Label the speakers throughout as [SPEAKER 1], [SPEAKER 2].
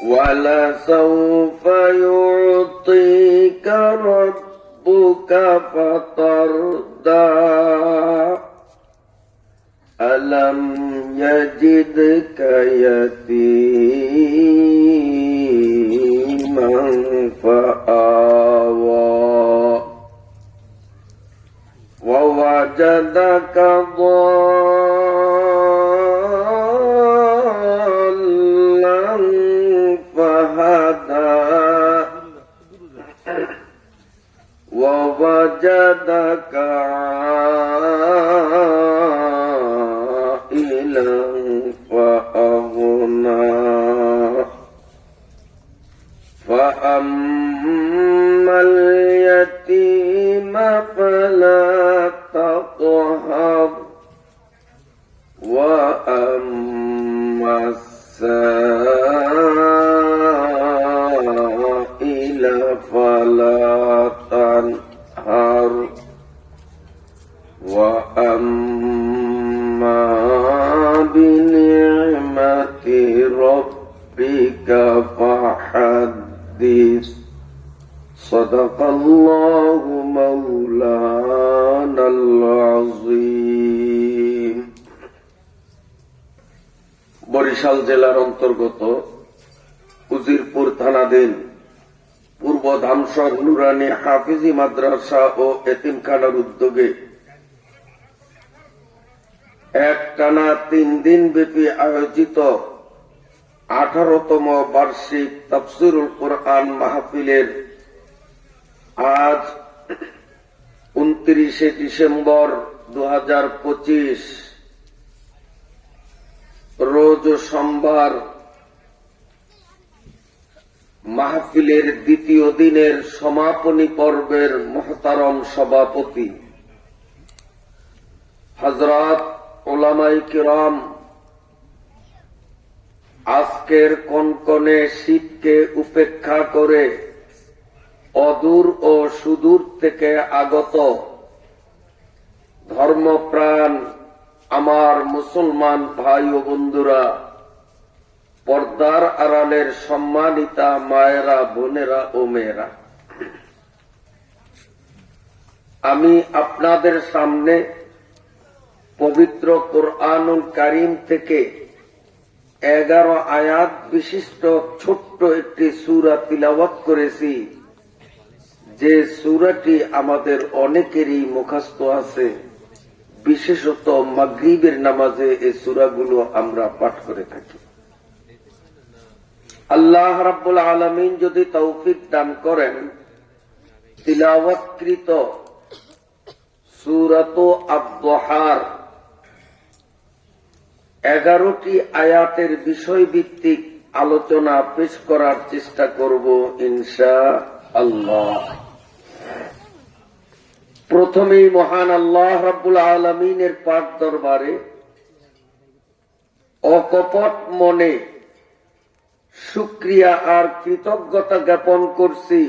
[SPEAKER 1] ولسوف يعطيك ربك فترضى ألم يجدك يتيما فآوى ووجدك ضالا فهدى ووجدك عائلا فأغنى فأما اليتيم فلا تقهر وأما السائل فلا تنهر وأما بنعمة ربك فحدث صدق الله مولانا العظيم। বরিশাল জেলার অন্তর্গত উজিরপুর থানাধীন পূর্ব ধামসর নুরানি হাফিজি মাদ্রাসা ও এতিমখানার উদ্যোগে একটানা 3 দিন ব্যাপী আয়োজিত 18তম বার্ষিক তাফসীরুল কোরআন মাহফিলের আজ 29শে ডিসেম্বর 2025 রোজ সোমবার মাহফিলের দ্বিতীয় দিনের সমাপনী পর্বের মুহতারম সভাপতি হযরত উলামায়ে কিরাম আজকের কনকনে শীতকে উপেক্ষা করে অদূর ও সুদূর থেকে আগত ধর্মপ্রাণ আমার মুসলমান ভাই ও বন্ধুরা, পর্দার আড়ালের সম্মানিতা মায়েরা, বোনেরা ও মেয়েরা, আমি আপনাদের সামনে পবিত্র কোরআনুল কারীম থেকে 11 আয়াত বিশিষ্ট ছোট্ট একটি সূরা তিলাওয়াত করেছি, যে সূরাটি আমাদের অনেকেরই মুখস্থ আছে। বিশেষত মাগরিবের নামাজে এই সূরাগুলো আমরা পাঠ করে থাকি। আল্লাহ রাব্বুল আলামিন যদি তৌফিক দান করেন, তিলাওয়াতকৃত সূরাত আদ-দুহার 11টি আয়াতের বিষয়ভিত্তিক আলোচনা পেশ করার চেষ্টা করব ইনশাআল্লাহ। প্রথমেই মহান আল্লাহ রাব্বুল আলামিনের পাক দরবারে অকপট মনে শুকরিয়া আর কৃতজ্ঞতা জ্ঞাপন করছি,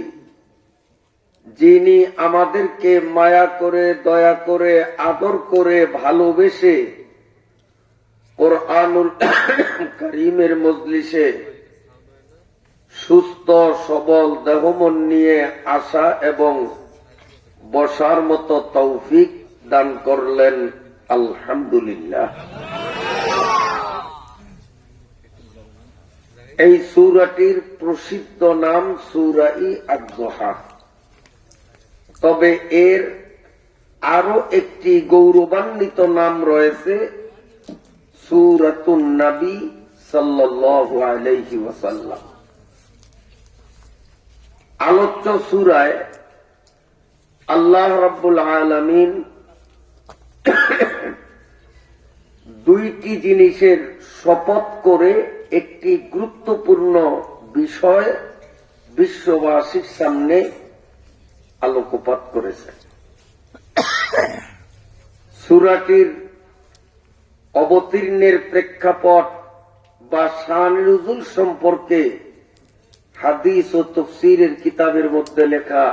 [SPEAKER 1] যিনি আমাদেরকে মায়া করে, দয়া করে, আদর করে, ভালোবেসে কোরআনুল কারীমের মজলিসে সুস্থ সবল দেহমন নিয়ে আসা এবং বসার মতো তৌফিক দান করলেন। আলহামদুলিল্লাহ। এই সূরাটির প্রসিদ্ধ নাম সূরা-ই আদ-দুহা। তবে এর আরো একটি গৌরবান্বিত নাম রয়েছে, সূরাতুন নবী সাল্লাল্লাহু আলাইহি ওয়াসাল্লাম। আলোচ্য সূরায় আল্লাহ রাব্বুল আলামিন দুইটি জিনিসের শপথ করে একটি গুরুত্বপূর্ণ বিষয় বিশ্ববাসীর সামনে আলোকপাত করেছেন। সূরাটির অবতীর্ণের প্রেক্ষাপট বা শান নুজুল সম্পর্কে হাদিস ও তাফসীরের কিতাবের মধ্যে লেখা,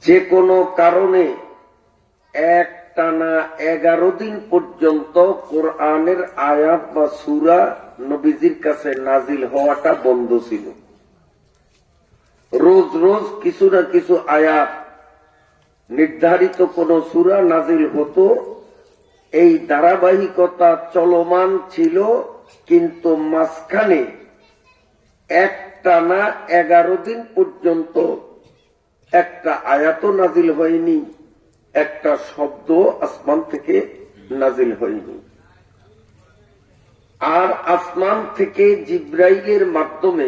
[SPEAKER 1] যে কোনো কারণে একটানা 11 দিন পর্যন্ত কোরআনের আয়াত বা সূরা নবীজির কাছে নাজিল হওয়াটা বন্ধ ছিল। রোজ রোজ কিছু না কিছু আয়াত, নির্ধারিত কোন সূরা নাজিল হতো, এই ধারাবাহিকতা চলমান ছিল। কিন্তু মাঝখানে একটানা 11 দিন পর্যন্ত একটা আয়াত নাজিল হয়নি, একটা শব্দ আসমান থেকে নাজিল হয়নি। আর আসমান থেকে জিব্রাইলের মাধ্যমে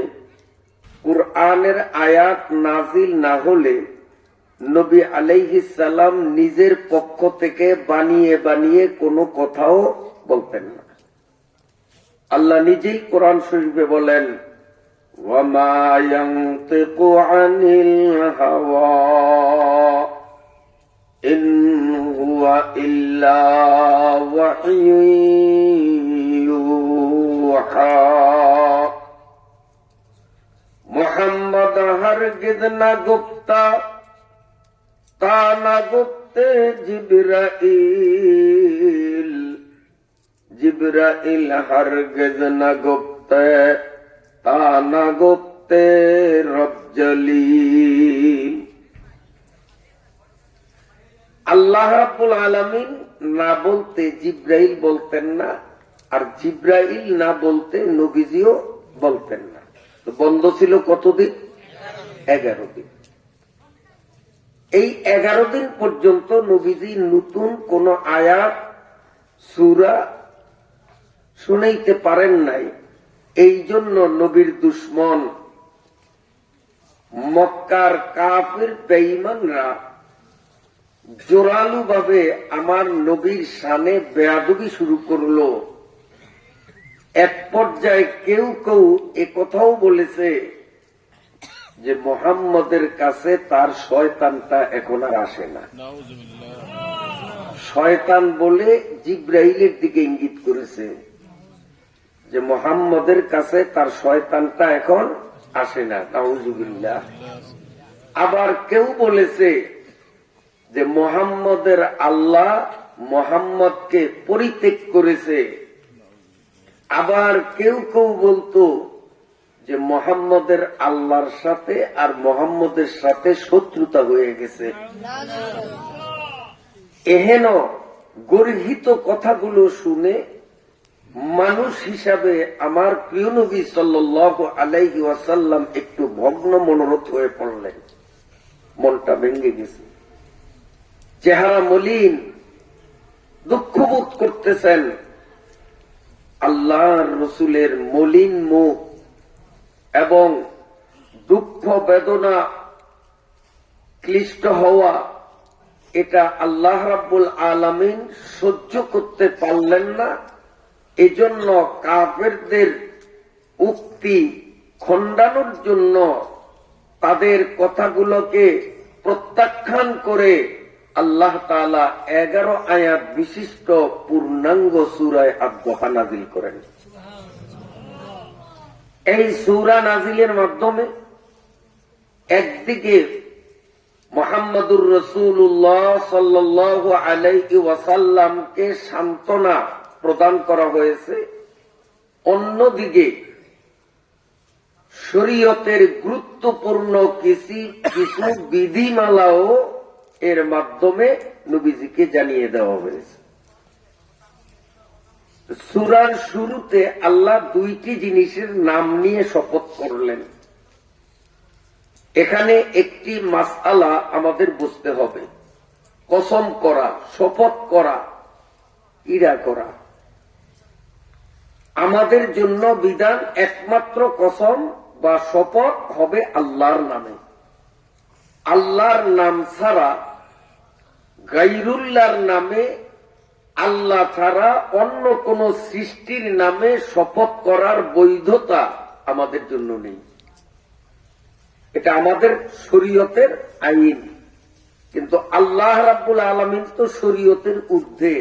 [SPEAKER 1] কুরআনের আয়াত নাজিল না হলে নবী আলাইহিস সালাম নিজের পক্ষ থেকে বানিয়ে বানিয়ে কোনো কথাও বলতেন না। আল্লাহ নিজেই কোরআন শরীফে বলেন, ওয়ামা ইয়ানতিকু আনিল হাওয়া ইন হুয়া ইল্লা ওয়াহয়ুন ইউহা। মুহাম্মদ হরগিজ না গুপ্তা, তা না গুপ্তে জিবরাইল, জিবরাইল হরগিজ না গুপ্তে, তা না গুপ্তে রব জলিল। আল্লাহ রাব্বুল আলামিন না বলতে জিব্রাইল বলতেন না, আর জিব্রাইল না বলতে নবীজিও বলতেন না। তো বন্ধ ছিল কতদিন? 11 দিন। এই 11 দিন পর্যন্ত নবীজি নতুন কোন আয়াত সূরা শুনাইতে পারেন নাই। এই জন্য নবীর দুশ্মন মক্কার কাফির বেঈমানরা জোরালু ভাবে আমার নবীর শানে বেয়াদবি শুরু করলো। এক পর্যায়ে কেউ কেউ একথাও বলেছে যে মুহাম্মদের কাছে তার শয়তানটা এখন আর আসে না। শয়তান বলে জিব্রাইলের দিকে ইঙ্গিত করেছে যে মুহাম্মদের কাছে তার শয়তানটা এখন আসে না। নাউযুবিল্লাহ। আবার কেউ বলেছে যে মুহাম্মদের আল্লাহ মুহাম্মদকে পরিত্যাগ করেছে। আবার কেউ কেউ বলতো যে মুহাম্মদের আল্লাহর সাথে আর মুহাম্মদের সাথে শত্রুতা হয়ে গেছে। এহেন গর্হিত কথাগুলো শুনে মানুষ হিসাবে আমার প্রিয় নবী সাল্লাল্লাহু আলাইহি ওয়াসাল্লাম একটু ভগ্ন মনোরথ হয়ে পড়লেন। মনটা ভেঙে গেছে, চেহারা মলিন, দুঃখবোধ করতেছেন। আল্লাহর রসুলের মলিন মুখ এবং দুঃখ বেদনা ক্লিষ্ট হওয়া, এটা আল্লাহ রাব্বুল আলামিন সহ্য করতে পারলেন না। এজন্য কাফেরদের উক্তি খণ্ডানোর জন্য তাদের কথাগুলোকে প্রত্যাখ্যান করে আল্লাহ তাআলা 11 আয়াত বিশিষ্ট পূর্ণাঙ্গ সূরা আদ-দুহা নাযিল করেন। এই সূরা নাযিলের মাধ্যমে একদিকে মুহাম্মদুর রাসূলুল্লাহ সাল্লাল্লাহু আলাইহি ওয়াসাল্লামকে সান্ত্বনা প্রদান করা হয়েছে, অন্যদিকে শরীয়তের গুরুত্বপূর্ণ কিছু বিধিমালাও এর মাধ্যমে নবীজিকে জানিয়ে দেওয়া হয়েছে। সূরার শুরুতে আল্লাহ দুইটি জিনিসের নাম নিয়ে শপথ করলেন। এখানে একটি মাসআলা আমাদের বুঝতে হবে। কসম করা, শপথ করা, ইরা করা আমাদের জন্য বিধান। একমাত্র কসম বা শপথ হবে আল্লাহর নামে। আল্লাহর নাম ছাড়া গায়রুল্লাহর নামে, আল্লাহ ছাড়া অন্য কোন সৃষ্টির নামে শপথ করার বৈধতা আমাদের জন্য নেই। এটা আমাদের শরীয়তের আইন। কিন্তু আল্লাহ রাব্বুল আলামিন তো শরীয়তের ঊর্ধ্বে,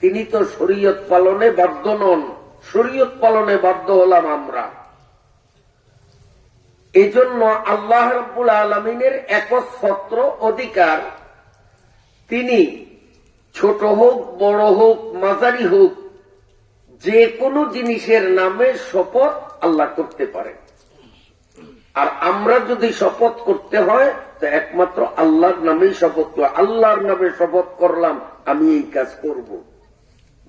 [SPEAKER 1] তিনি তো শরীয়ত পালনে বাধ্য নন। শরীয়ত পালনে বাধ্য হলাম আমরা। এজন্য আল্লাহ রাব্বুল আলামিনের একচ্ছত্র অধিকার, তিনি ছোট হোক, বড় হোক, মাঝারি হোক, যে কোনো জিনিসের নামে শপথ আল্লাহ করতে পারে। আর আমরা যদি শপথ করতে হয় তো একমাত্র আল্লাহর নামেই শপথ করব। আল্লাহর নামে শপথ করলাম আমি এই কাজ করব,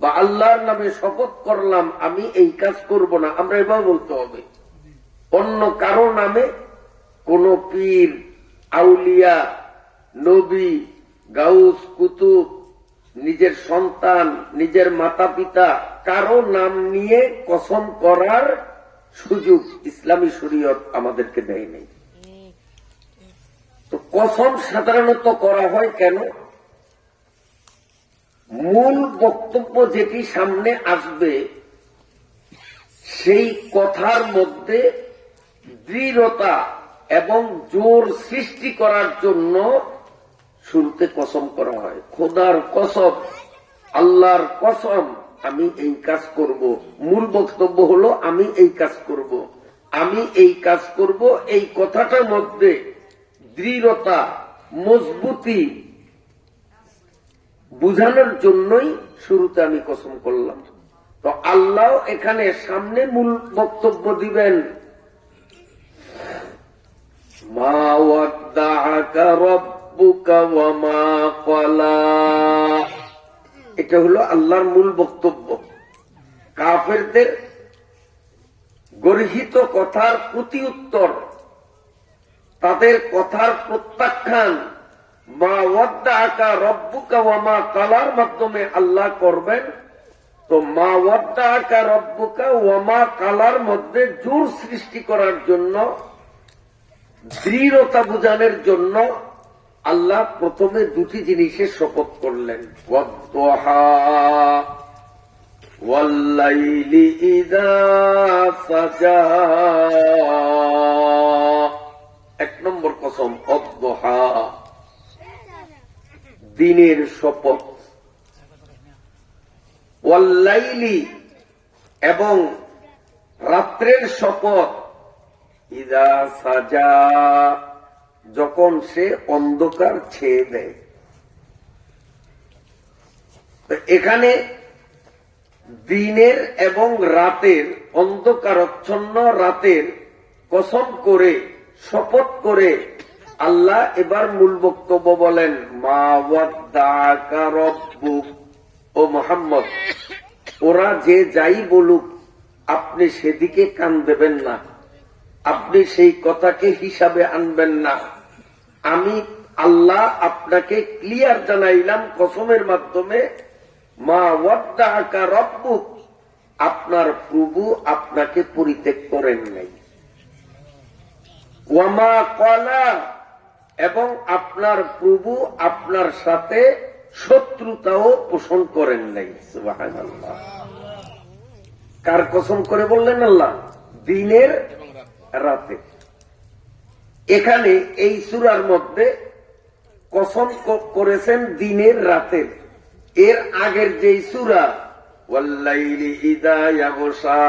[SPEAKER 1] বা আল্লাহর নামে শপথ করলাম আমি এই কাজ করব না, আমরা এবার বলতে হবে। অন্য কারো নামে কোন পীর, আউলিয়া, নবী, গাউস, কুতুব, নিজের সন্তান, নিজের মাতা পিতা, কারো নাম নিয়ে কসম করার সুযোগ ইসলামী শরীয়ত আমাদেরকে দেয় নাই। তো কসম সাধারণত করা হয় কেন? মূল বক্তব্য যেটি সামনে আসবে সেই কথার মধ্যে দৃঢ়তা এবং জোর সৃষ্টি করার জন্য শুরুতে কসম করা হয়। খোদার কসম, আল্লাহর কসম, আমি এই কাজ করব। মূল বক্তব্য হলো আমি এই কাজ করব, আমি এই কাজ করব। এই কথাটার মধ্যে দৃঢ়তা, মজবুতি বুঝানোর জন্যই শুরুতে আমি কসম করলাম। তো আল্লাহ এখানে সামনে মূল বক্তব্য দিবেন, মা ওয়াদ্দাআকা রাব্বুকা ওয়া মা ক্বালা। এটা হলো আল্লাহর মূল বক্তব্য। কাফেরদের গর্হিত কথার প্রতি উত্তর, তাদের কথার প্রত্যাখ্যান মা ওয়াদ্দাআকা রাব্বুকা ওয়া মা ক্বালার মাধ্যমে আল্লাহ করবেন। তো মা ওয়াদ্দাআকা রাব্বুকা ওয়া মা ক্বালার মধ্যে জোর সৃষ্টি করার জন্য, দৃঢ়তা বুঝানোর জন্য আল্লাহ প্রথমে দুটি জিনিসের শপথ করলেন, ওয়াদ-দুহা ওয়াল-লাইলি ইযা সাজা। এক নম্বর কসম ওয়াদ-দুহা, দিনের শপথ, ওয়াল-লাইলি এবং রাত্রের শপথ, ইযা সাজা যখন সে অন্ধকার ছেয়ে দেয়। এখানে দিনের এবং রাতের, অন্ধকারচ্ছন্ন রাতের কসম করে, শপথ করে আল্লাহ এবার মূল বক্তব্য বলেন, মা ওয়াদ্দাআকা রাব্বুক, ও মুহাম্মদ, ওরা যে যাই বলুক আপনি সেদিকে কান দেবেন না, আপনি সেই কথাকে হিসাবে আনবেন না। আমি আল্লাহ আপনাকে ক্লিয়ার জানাইলাম কসমের মাধ্যমে, মা ওয়াদ্দাআকা রাব্বুক, আপনার প্রভু আপনাকে পরিত্যাগ করেন নাই, ওয়া মা ক্বালা, এবং আপনার প্রভু আপনার সাথে শত্রুতাও পোষণ করেন নাই। সুবহানাল্লাহ। কার কসম করে বললেন আল্লাহ? দিনের, রাতে। এখানে এই সূরার মধ্যে কসম করেছেন দিনের, রাতের। এর আগের যে সূরা, ওয়াল-লাইলি ইযা ইয়াগশা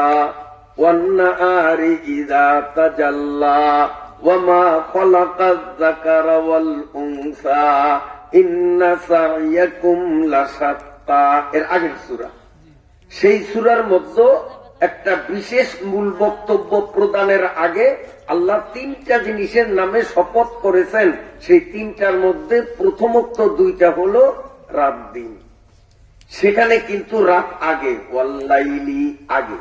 [SPEAKER 1] ওয়ান-নাহারি ইযা তাজাল্লা ওয়া মা খালাকায-যাকারা ওয়াল-উনসা ইন্না সা'য়াকুম লাশাত্তা, এর আগের সূরা। সেই সূরার মধ্যে একটা বিশেষ মূল বক্তব্য প্রদানের আগে আল্লাহ তিনটা জিনিসের নামে শপথ করেছেন। সেই তিনটার মধ্যে প্রথমোক্ত দুইটা হলো রাত দিন। সেখানে কিন্তু রাত আগে, ওয়াল-লাইলি আগে,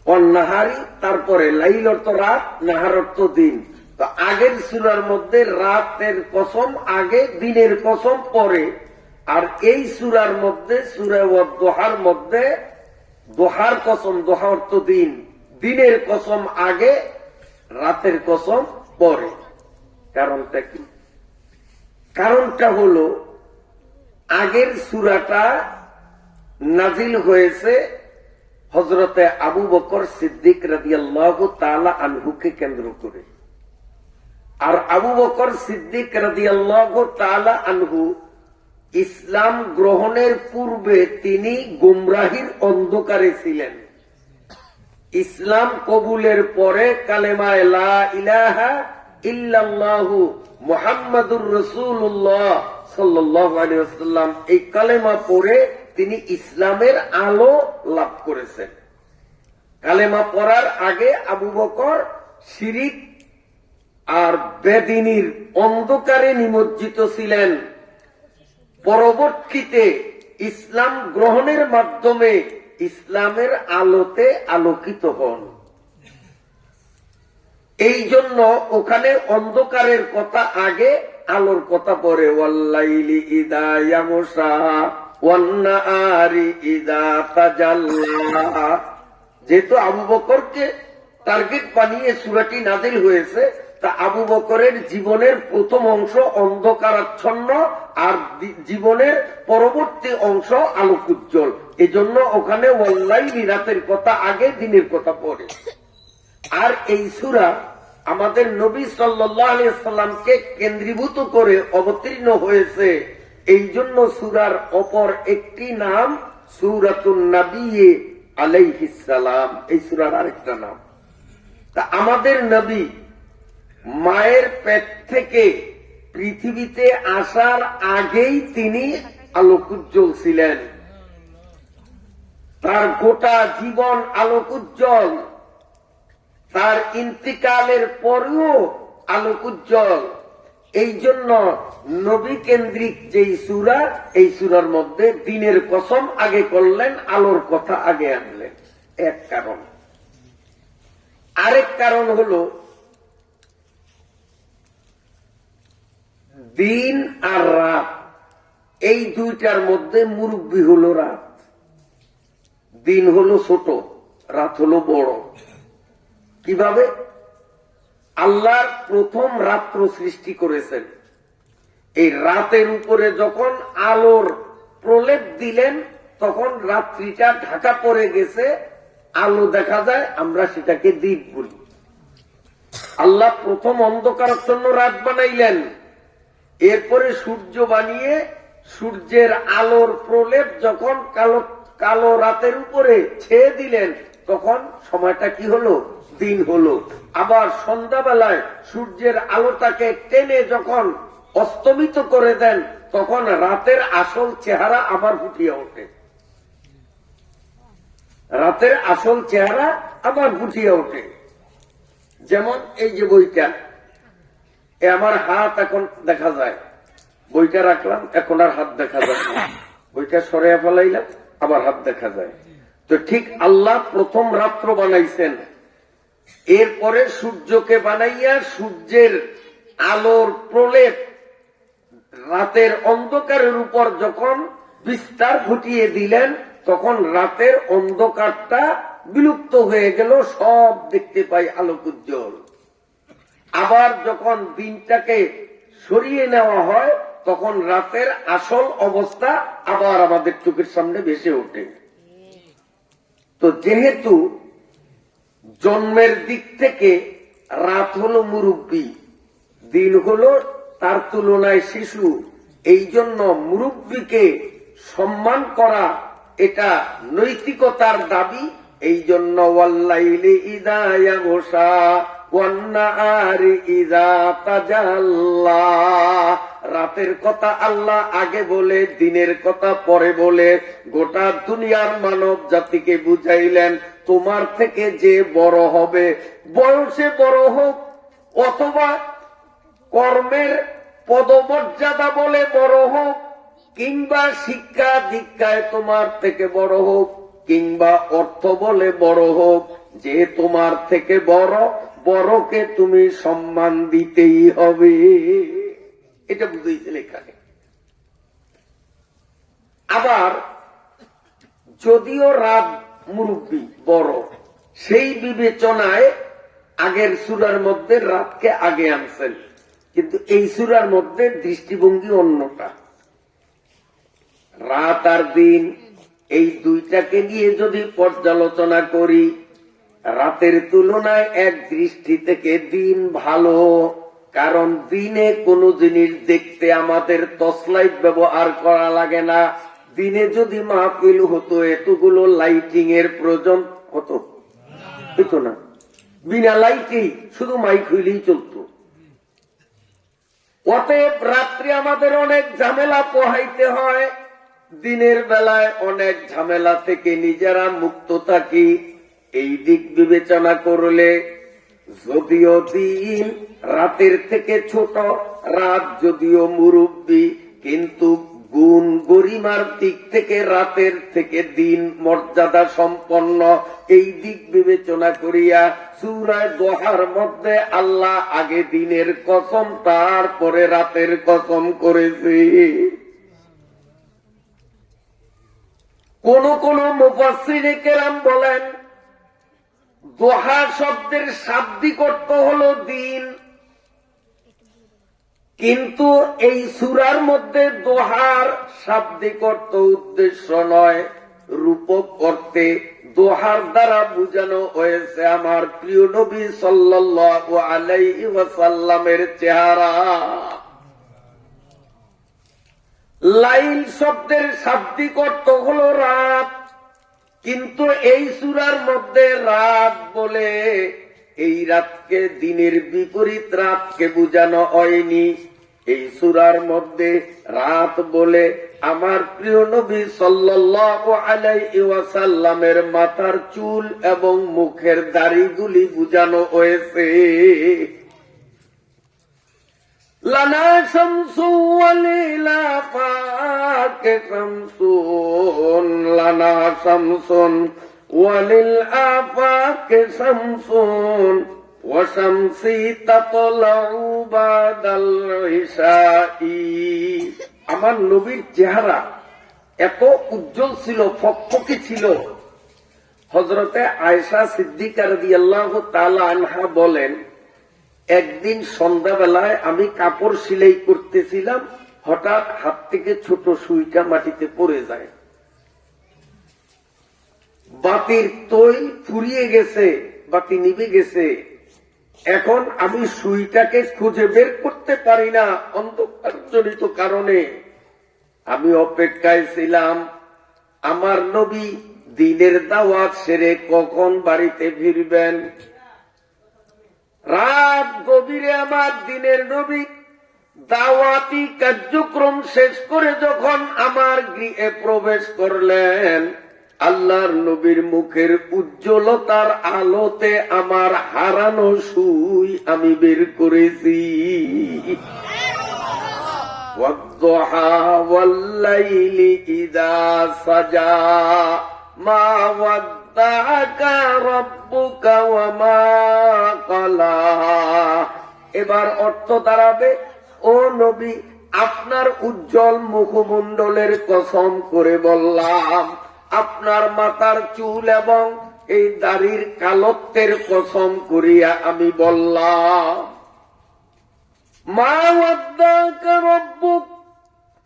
[SPEAKER 1] ওয়ান-নাহারি তারপরে, লাইল অর্থ রাত, নাহার অর্থ দিন। তো আগের সূরার মধ্যে রাতের কসম আগে, দিনের কসম পরে। আর এই সূরার মধ্যে, সূরা ওয়াদ-দুহার মধ্যে দোহার কসম, দোহা অর্থ দিন, দিনের কসম আগে, রাতের কসম পরে। কারণটা কি? কারণটা হলো আগের সূরাটা নাজিল হয়েছে হযরতে আবু বকর সিদ্দিক রাদিয়াল্লাহু তাআলা আনহুকে কেন্দ্র করে। আর আবু বকর সিদ্দিক রাদিয়াল্লাহু তাআলা আনহু ইসলাম গ্রহণের পূর্বে তিনি গুমরাহির অন্ধকারে ছিলেন। ইসলাম কবুলের পরে কালেমা লা ইলাহা ইল্লাল্লাহু মুহাম্মাদুর রাসূলুল্লাহ সাল্লাল্লাহু আলাইহি ওয়াসাল্লাম, এই কালেমা পড়ে তিনি ইসলামের আলো লাভ করেছেন। কালেমা পড়ার আগে আবু বকর শিরিক আর বেদিনীর অন্ধকারে নিমজ্জিত ছিলেন। পরবর্তীতে ইসলাম গ্রহণের মাধ্যমে ইসলামের আলোতে আলোকিত হন। এই জন্য ওখানে অন্ধকারের কথা আগে, আলোর কথা পরে। ওয়াল্লাইলি ইযা ইয়াগশা ওয়ান-নাহারি ইযা তাজাল্লা। যেহেতু আবু বকরকে টার্গেট বানিয়ে সূরাটি নাযিল হয়েছে, তা আবু বকরের জীবনের প্রথম অংশ অন্ধকারাচ্ছন্ন আর জীবনের পরবর্তী অংশ আলোকোজ্জ্বল। এজন্য ওখানে ওয়াল্লাইলি রাতের কথা আগে, দিনের কথা পরে। আর এই সূরা আমাদের নবী সাল্লাল্লাহু আলাইহি সাল্লামকে কেন্দ্রীভূত করে অবতীর্ণ হয়েছে। এই জন্য সূরার অপর একটি নাম সূরাতুন নবী আলাইহিস সালাম। এই সূরার আরেকটা নাম। তা আমাদের নবী মায়ের পেট থেকে পৃথিবীতে আসার আগেই তিনি আলোকোজ্জ্বল ছিলেন। তার গোটা জীবন আলোকোজ্জ্বল, তার ইন্তিকালের পরেও আলোকোজ্জ্বল। এই জন্য নবী কেন্দ্রিক যেই সূরা, এই সূরার মধ্যে দিনের কসম আগে করলেন, আলোর কথা আগে আনলেন। এক কারণ। আরেক কারণ হলো দিন আর রাত, এই দুইটার মধ্যে মুরব্বি হলো রাত। দিন হলো ছোট, রাত হলো বড়। কিভাবে? আল্লাহর প্রথম রাত্র সৃষ্টি করেছেন। এই রাতের উপরে যখন আলোর প্রলেপ দিলেন, তখন রাত্রিটা ঢাকা পড়ে গেছে, আলো দেখা যায়, আমরা সেটাকে দিন বলি। আল্লাহ প্রথম অন্ধকারের জন্য রাত বানাইলেন, এরপরে সূর্য বানিয়ে সূর্যের আলোর প্রলেপ যখন কালো কালো রাতের উপরে ছেয়ে দিলেন, তখন সময়টা কি হলো? দিন হলো। আবার সন্ধ্যাবেলায় সূর্যের আলোটাকে টেনে যখন অস্তমিত করে দেন, তখন রাতের আসল চেহারা আবার ফুটিয়ে ওঠে। রাতের আসল চেহারা আবার ফুটিয়ে ওঠে। যেমন এই যে বইটা, আমার হাত এখন দেখা যায়, বইটা রাখলাম, এখন আর হাত দেখা যায় না। বইটা সরিয়ে ফেলাইলাম, আবার হাত দেখা যায়। তো ঠিক আল্লাহ প্রথম রাত্র বানাইছেন, এরপরে সূর্যকে বানাইয়া সূর্যের আলোর প্রলেপ রাতের অন্ধকারের উপর যখন বিস্তার ঘটিয়ে দিলেন, তখন রাতের অন্ধকারটা বিলুপ্ত হয়ে গেল, সব দেখতে পাই আলোকোজ্জ্বল। আবার যখন দিনটাকে সরিয়ে নেওয়া হয়, তখন রাতের আসল অবস্থা আবার আমাদের চোখের সামনে ভেসে ওঠে। তো যেহেতু জন্মের দিক থেকে রাত হলো মুরব্বী, দিন হলো তার তুলনায় শিশু, এই জন্য মুরব্বীকে সম্মান করা এটা নৈতিকতার দাবি। এই জন্য ওয়াল্লাইলি ইযা ইয়াগশা ওয়ান-নাহারি ইযা তাজাল্লা, রাতের কথা আল্লাহ আগে বলে, দিনের কথা পরে বলে গোটা দুনিয়ার মানব জাতিকে বুঝাইলেন, তোমার থেকে যে বড় হবে, বয়সে বড় হোক অথবা কর্মের পদমর্যাদা বলে বড় হোক, কিংবা শিক্ষা দীক্ষায় তোমার থেকে বড় হোক, কিংবা অর্থ বলে বড় হোক, যে তোমার থেকে বড়, বড়কে তুমি সম্মান দিতেই হবে। এটা বুঝেছিল এখানে। আবার যদিও রাত মুরব্বী বড়, সেই বিবেচনায় আগের সূরার মধ্যে রাতকে আগে আনছেন, কিন্তু এই সূরার মধ্যে দৃষ্টিভঙ্গি অন্যটা। রাত আর দিন এই দুইটাকে নিয়ে যদি পর্যালোচনা করি, রাতের তুলনায় এক দৃষ্টি থেকে দিন ভালো, কারণ দিনে কোনো জিনিস দেখতে আমাদের টর্চলাইট ব্যবহার করা লাগে না। দিনে যদি মাহফিল হতো, এতগুলো লাইটিং এর প্রয়োজন হতো না, বিনা লাইটেই শুধু মাইক হইলেই চলতো। অতএব রাত্রে আমাদের অনেক ঝামেলা পোহাইতে হয়, দিনের বেলায় অনেক ঝামেলা থেকে নিজেরা মুক্ত থাকি, এই দিক বিবেচনা করলে যদিও দিন রাতের থেকে ছোট, রাত যদিও মুরব্বী, কিন্তু গুণ গরিমার দিক থেকে রাতের থেকে দিন মর্যাদা সম্পন্ন। এই দিক বিবেচনা করিয়া সূরা দোহার মধ্যে আল্লাহ আগে দিনের কসম তারপরে রাতের কসম করেছে। কোন কোন মুফাসসিরে কেরাম বলেন দোহা শব্দের শাব্দিক অর্থ হলো দিন, কিন্তু এই সূরার মধ্যে দোহার শাব্দিক অর্থ উদ্দেশ্য নয়, রূপক অর্থে দোহার দ্বারা বোঝানো হয়েছে আমার প্রিয় নবী সাল্লাল্লাহু আলাইহি ওয়াসাল্লামের চেহারা। লাইল শব্দের শাব্দিক অর্থ হলো রাত, কিন্তু এই সূরার মধ্যে রাত বলে এই রাতকে দিনের বিপরীত রাতকে বোঝানো হয়নি। এই সূরার মধ্যে রাত বলে আমার প্রিয় নবী সাল্লাল্লাহু আলাইহি ওয়াসাল্লামের মাথার চুল এবং মুখের দাড়িগুলি বোঝানো হয়েছে। লানা শামসু ওয়ালিলা ফাকে শামসুন, লানা শামসুন ওয়ালিল আফাকে শামসুন ওয়া শামসি তাতলাউ বাদাল ইশাই। আমার নবীর চেহারা এত উজ্জ্বল ছিল, ফকফকে ছিল। হযরতে আয়েশা সিদ্দিকা রাদিয়াল্লাহু তাআলা আনহা বলেন, একদিন সন্ধ্যাবেলায় আমি কাপড় সেলাই করতেছিলাম, হঠাৎ হাত থেকে ছোট সুইটা মাটিতে পড়ে যায়। বাতির তৈ ফুরিয়ে গেছে, বাতি নিভে গেছে। এখন আমি সুইটাকে খুঁজে বের করতে পারি না অন্ধকারজনিত কারণে। আমি অপেক্ষায় ছিলাম আমার নবী দিনের দাওয়াত সেরে কখন বাড়িতে ফিরবেন। রাত গভীরে আমার দিনের নবী দাওয়াতি কার্যক্রম শেষ করে যখন আমার গৃহে প্রবেশ করলেন, আল্লাহর নবীর মুখের উজ্জ্বলতার আলোতে আমার হারানো সুই আমি বের করেছি। ওয়াদ-দুহা ওয়াল-লাইলি ইযা সাজা মা ওয়াদ্দাআকা রাব্বুকা ওয়া মা ক্বালা। এবার অর্থ দাঁড়াবে, ও নবী আপনার উজ্জ্বল মুখমণ্ডলের কসম করে বললাম, আপনার মাথার চুল এবং এই দাড়ির কালত্বের কসম করিয়া আমি বললাম, মা ওয়াদ্দাআকা রাব্বুক,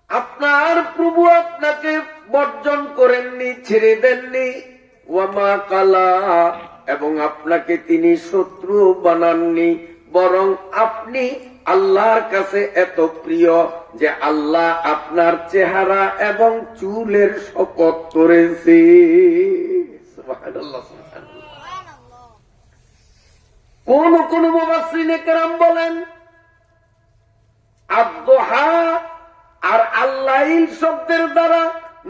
[SPEAKER 1] আপনার প্রভু আপনাকে বর্জন করেননি, ছেড়ে দেননি, ওয়া মা ক্বালা, এবং আপনাকে তিনি শত্রু বানাননি, বরং আপনি আল্লাহর কাছে এত প্রিয় যে আল্লাহ আপনার চেহারা এবং চুলের শপথ করেছে। সুবহানাল্লাহ, সুবহানাল্লাহ। কোন কোন মুফাসসিরিনে কেরাম বলেন আদ-দুহা আর আল-লাইল শব্দের দ্বারা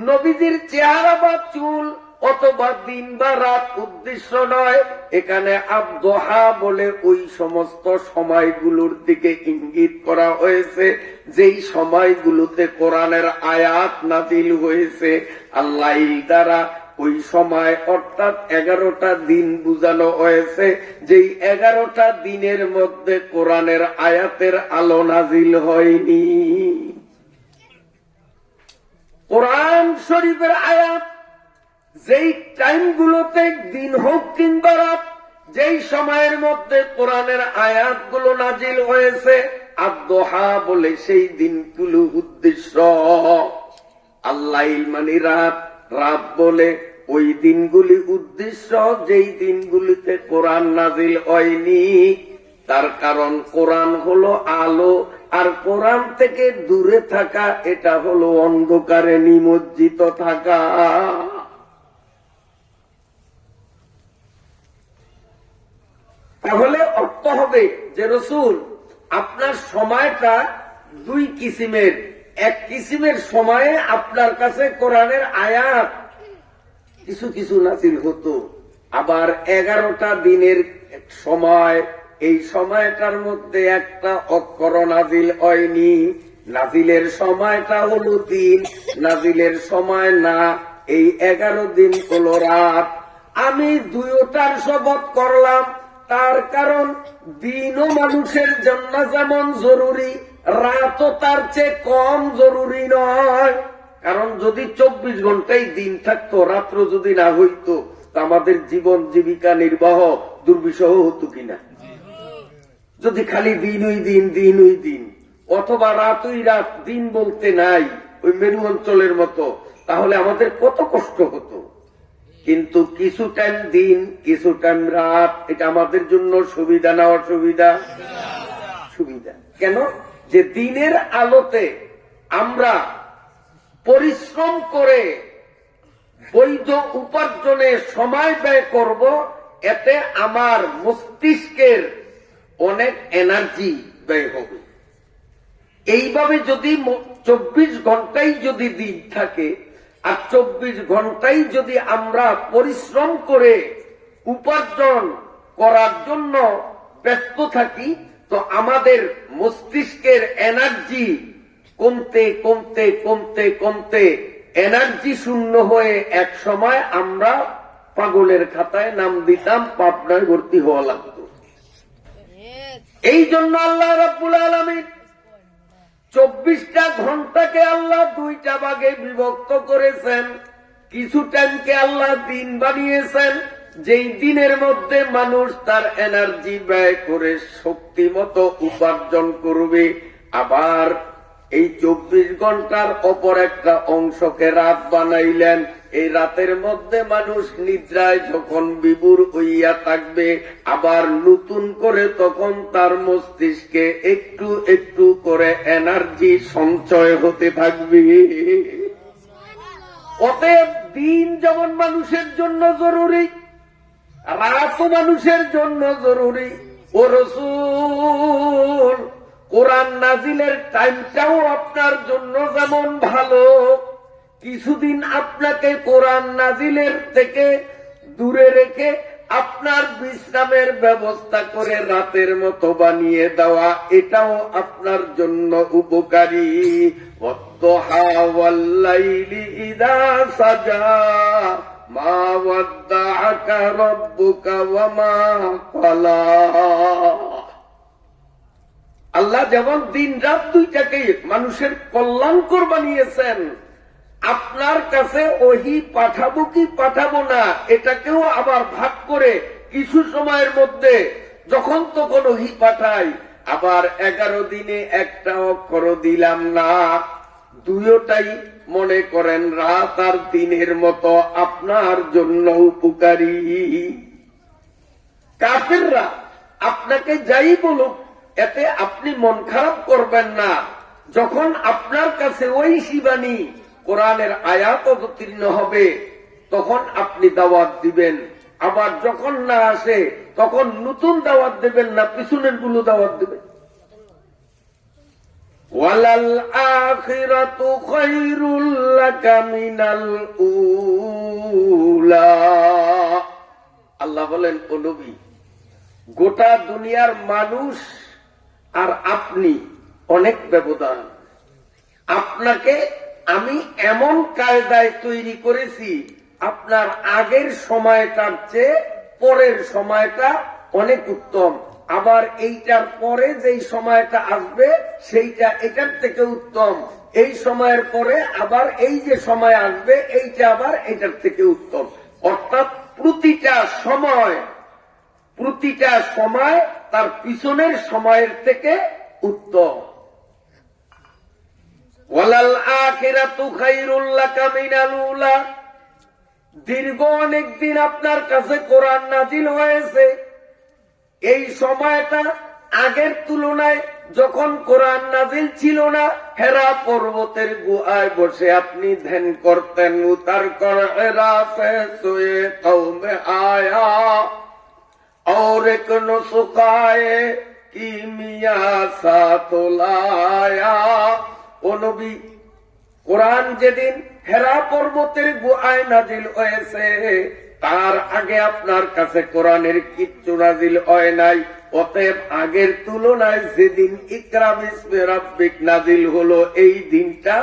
[SPEAKER 1] নবীজির চেহারা বা চুল অথবা দিন বা রাত উদ্দেশ্য নয়। এখানে আদ-দুহা বলে ওই সমস্ত সময়গুলোর দিকে ইঙ্গিত করা হয়েছে যেই সময়গুলোতে কোরআনের আয়াত নাযিল হয়েছে। আল-লাইল দ্বারা ওই সময় অর্থাৎ 11টা দিন বুঝানো হয়েছে, যেই 11টা দিনের মধ্যে কোরআনের আয়াতের আলো নাযিল হয়নি। কোরআন শরীফের আয়াত যেই টাইমগুলোতে দিন হোক কিংবা রাত, যেই সময়ের মধ্যে কোরআনের আয়াতগুলো নাজিল হয়েছে, আদ-দুহা বলে সেই দিনগুলো উদ্দেশ্য। আল-লাইল মানে রাত, রাত বলে ওই দিনগুলি উদ্দেশ্য যেই দিনগুলিতে কোরআন নাজিল হয়নি। তার কারণ কোরআন হলো আলো, আর কোরআন থেকে দূরে থাকা এটা হলো অন্ধকারে নিমজ্জিত থাকা। তাহলে অর্থ হবে যে রাসূল আপনার সময়টা দুই কিসিমের, এক কিসিমের সময়ে আপনার কাছে কোরআনের আয়াত কিছু কিছু নাজিল হতো, আবার 11টা দিনের সময়, এই সময়টার মধ্যে একটা অক্ষর নাজিল হয়নি। নাজিলের সময়টা হলো দিন, নাজিলের সময় না। এই 11 দিন হলো রাত। আমি দুইটার শপথ করলাম, তার কারণ দিনও মানুষের জন্য যেমন জরুরি, রাতও তার চেয়ে কম জরুরি নয়। কারণ যদি 24 ঘন্টাই দিন থাকতো, রাত্র যদি না হইতো, তা আমাদের জীবন জীবিকা নির্বাহ দুর্বিষহ হতো কিনা? যদি খালি দিনই দিন, দিনই দিন, অথবা রাতই রাত, দিন বলতে নাই, ওই মেরু অঞ্চলের মতো, তাহলে আমাদের কত কষ্ট হতো। কিন্তু কিছু টাইম দিন, কিছু টাইম রাত, এটা আমাদের জন্য সুবিধা না অসুবিধা? সুবিধা। কেন? যে দিনের আলোতে আমরা পরিশ্রম করে বৈধ উপার্জনে সময় ব্যয় করব, এতে আমার মস্তিষ্কের অনেক এনার্জি ব্যয় হবে। এইভাবে যদি 24 ঘন্টাই যদি দিন থাকে আর 24 ঘন্টাই যদি আমরা পরিশ্রম করে উপার্জন করার জন্য ব্যস্ত থাকি, তো আমাদের মস্তিষ্কের এনার্জি কমতে কমতে কমতে কমতে এনার্জি শূন্য হয়ে এক সময় আমরা পাগলের খাতায় নাম দিতাম, পাবনায় ভর্তি হওয়া লাগতো। এই জন্য আল্লাহ রাব্বুল আলামিন 24টা ঘন্টাকে আল্লাহ 2টা ভাগে বিভক্ত করেছেন। কিছু টাইমকে আল্লাহ দিন বানিয়েছেন, যেই দিনের মধ্যে মানুষ তার এনার্জি ব্যয় করে শক্তি মতো উপার্জন করবে। আবার এই 24 ঘন্টার অপর একটা অংশকে রাত বানাইলেন। এই রাতের মধ্যে মানুষ নিদ্রায় যখন বিভোর হইয়া থাকবে, আবার নতুন করে তখন তার মস্তিষ্কে একটু একটু করে এনার্জি সঞ্চয় হতে থাকবে। অতএব দিন যেমন মানুষের জন্য জরুরি, রাতও মানুষের জন্য জরুরি। ও রাসূল, কোরআন নাজিলের টাইমটাও আপনার জন্য যেমন ভালো, কিছুদিন আপনাকে কোরআন নাজিলের থেকে দূরে রেখে আপনার বিশ্রামের ব্যবস্থা করে রাতের মতো বানিয়ে দেওয়া, এটাও আপনার জন্য উপকারী। ওয়াদ-দুহা ওয়াল-লাইলি ইযা সাজা মা ওয়াদ্দাআকা রাব্বুকা ওয়া মা ক্বালা। আল্লাহ যেমন দিন রাত দুইটাকে মানুষের কল্যাণকর বানিয়েছেন, আপনার কাছে ওহী পাঠাবো কি পাঠাবো না, এটাকেও আবার ভাগ করে কিছু সময়ের মধ্যে যখন তখন ওহী পাঠাই। আবার 11 দিনে একটা অক্ষর দিলাম না। দুইটাই মনে করেন রাত আর দিনের মতো আপনার জন্য উপকারী। কাফেররা আপনাকে যাই বলুক, এতে আপনি মন খারাপ করবেন না। যখন আপনার কাছে ওই শিবানী কোরআনের আয়াত অবতীর্ণ হবে, তখন আপনি দাওয়াত দিবেন। আবার যখন না আসে, তখন নতুন দাওয়াত দেবেন না, পিছনের গুলো দাওয়াত দেবেন। ওয়ালাল আখিরাতু খায়রুল লাকা মিনাল উলা। আল্লাহ বলেন, ও নবী, গোটা দুনিয়ার মানুষ আর আপনি অনেক ব্যবধান। আপনাকে আমি এমন কায়দায় তৈরি করেছি, আপনার আগের সময়টার চেয়ে পরের সময়টা অনেক উত্তম। আবার এইটার পরে যেই সময়টা আসবে, সেইটা এটার থেকে উত্তম। এই সময়ের পরে আবার এই যে সময় আসবে, এইটা আবার এটার থেকে উত্তম। অর্থাৎ প্রতিটা সময় তার পিছনের সময়ের থেকে উত্তম। ওয়ালাল আখিরাতু খায়রুল লাকা মিনাল উলা। দীর্ঘ অনেক দিন আপনার কাছে কোরআন নাজিল হয়েছে। এই সময়টা আগের তুলনায় যখন কোরআন নাজিল ছিল না, হেরা পর্বতের গুহায় বসে আপনি ধ্যান করতেন। উতার কর হেরা সে সোয়ে কওমে আয়া और एक नुस्खाए कीमिया साथ लाया ও নবী, কোরআন যেদিন হেরা পর্বতের গুহায় নাজিল হয়েছে, তার আগে আপনার কাছে কোরআনের কিচ্ছু নাজিল হয় নাই। অতএব আগের তুলনায় যেদিন ইকরা বিসমি রাব্বিক নাজিল হলো, এই দিনটা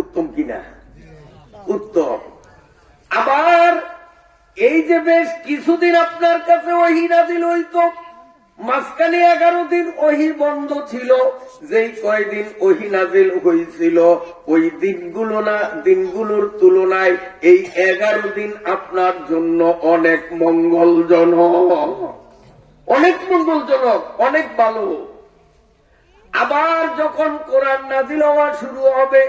[SPEAKER 1] উত্তম কিনা? উত্তম। আবার এই যে বেশ কিছুদিন আপনার কাছে ওহী নাজিল হইতো, মাঝখানে 11 দিন ওহী বন্ধ ছিল। যেই কয়দিন ওহী নাজিল হয়েছিল, ওই দিনগুলোর তুলনায় এই 11 দিন আপনার জন্য অনেক মঙ্গলজনক, অনেক মঙ্গলজনক, অনেক ভালো। আবার যখন কোরআন নাজিল হওয়া শুরু হবে,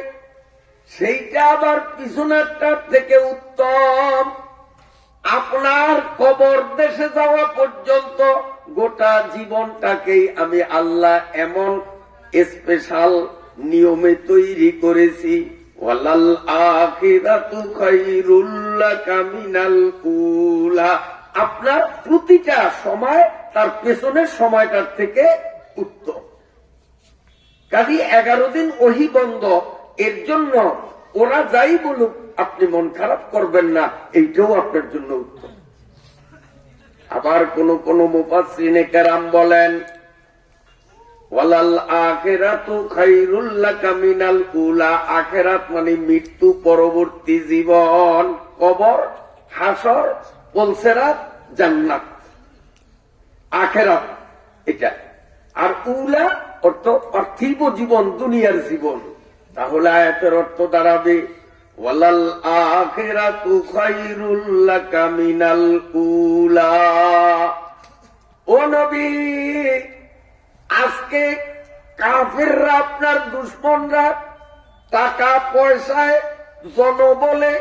[SPEAKER 1] সেইটা আবার পিছনেরটার থেকে উত্তম। আপনার কবর দেশে যাওয়া পর্যন্ত গোটা জীবনটাকেই আমি আল্লাহ এমন স্পেশাল নিয়মে তৈরি করেছি, ওয়ালাল আখিরাতু খায়রুল লাকা মিনাল উলা। আপনার প্রতিটা সময় তার পেছনের সময়টার থেকে উত্তম। কাজী 11 দিন ওহী বন্ধ, এর জন্য ওরা যাই বলুক আপনি মন খারাপ করবেন না, এইটাও আপনার জন্য উত্তম। আবার কোন মুফাসসিরিনে কেরাম বলেন, ওয়ালাল আখিরাতু খায়রুল লাকা মিনাল উলা। আখিরাত মানে মৃত্যু পরবর্তী জীবন, কবর, হাসর, পুলসিরাত, জান্নাত, আখিরাত এটা। আর উলা অর্থ পার্থিব জীবন, দুনিয়ার জীবন। তাহলে আয়াতের অর্থ দাঁড়াবে ওয়ালাল আখিরাতু খায়রুল লাকা মিনাল উলা। ও নবী, আজকে কাফিররা, আপনার দুশমনরা, টাকা পয়সায়, জনবলে,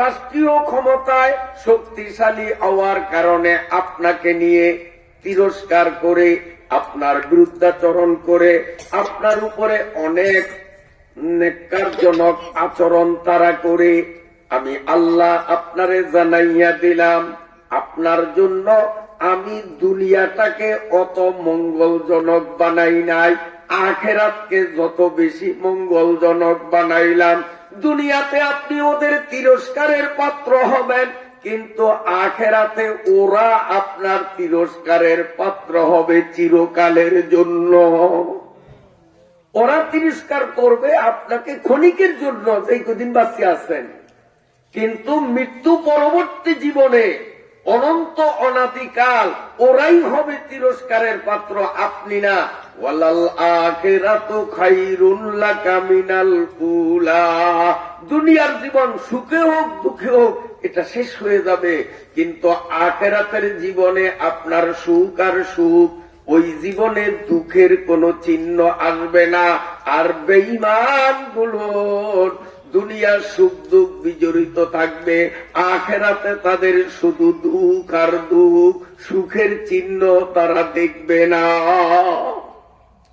[SPEAKER 1] রাষ্ট্রীয় ক্ষমতায় শক্তিশালী হওয়ার কারণে আপনাকে নিয়ে তিরস্কার করে, আপনার বিরুদ্ধাচরণ করে, আপনার উপরে অনেক নেককারজনক আচরণ তারা করে। আমি আল্লাহ আপনারে জানাইয়া দিলাম, আপনার জন্য আমি দুনিয়াটাকে অত মঙ্গলজনক বানাই নাই, আখিরাতকে যত বেশি মঙ্গলজনক বানাইলাম। দুনিয়াতে আপনি ওদের তিরস্কারের পাত্র হবেন, কিন্তু আখিরাতে ওরা আপনার তিরস্কারের পাত্র হবে চিরকালের জন্য। ওরা তিরস্কার করবে আপনাকে ক্ষণিকের জন্য, যেই কদিন বাঁচিয়ে আছেন, কিন্তু মৃত্যু পরবর্তী জীবনে অনন্ত অনাদিকাল ওরাই হবে তিরস্কারের পাত্র, আপনি না। ওয়ালাল আখিরাতু খায়রুল লাকা মিনাল উলা। দুনিয়ার জীবন সুখে হোক দুঃখে হোক এটা শেষ হয়ে যাবে, কিন্তু আখিরাতের জীবনে আপনার সুখ আর সুখ, ওই জীবনে দুঃখের কোনো চিহ্ন আসবে না। আর বেঈমান গুলোর দুনিয়ার সুখ দুঃখ বিজড়িত থাকবে, আখিরাতে তাদের শুধু দুঃখ আর দুঃখ, সুখের চিহ্ন তারা দেখবে না।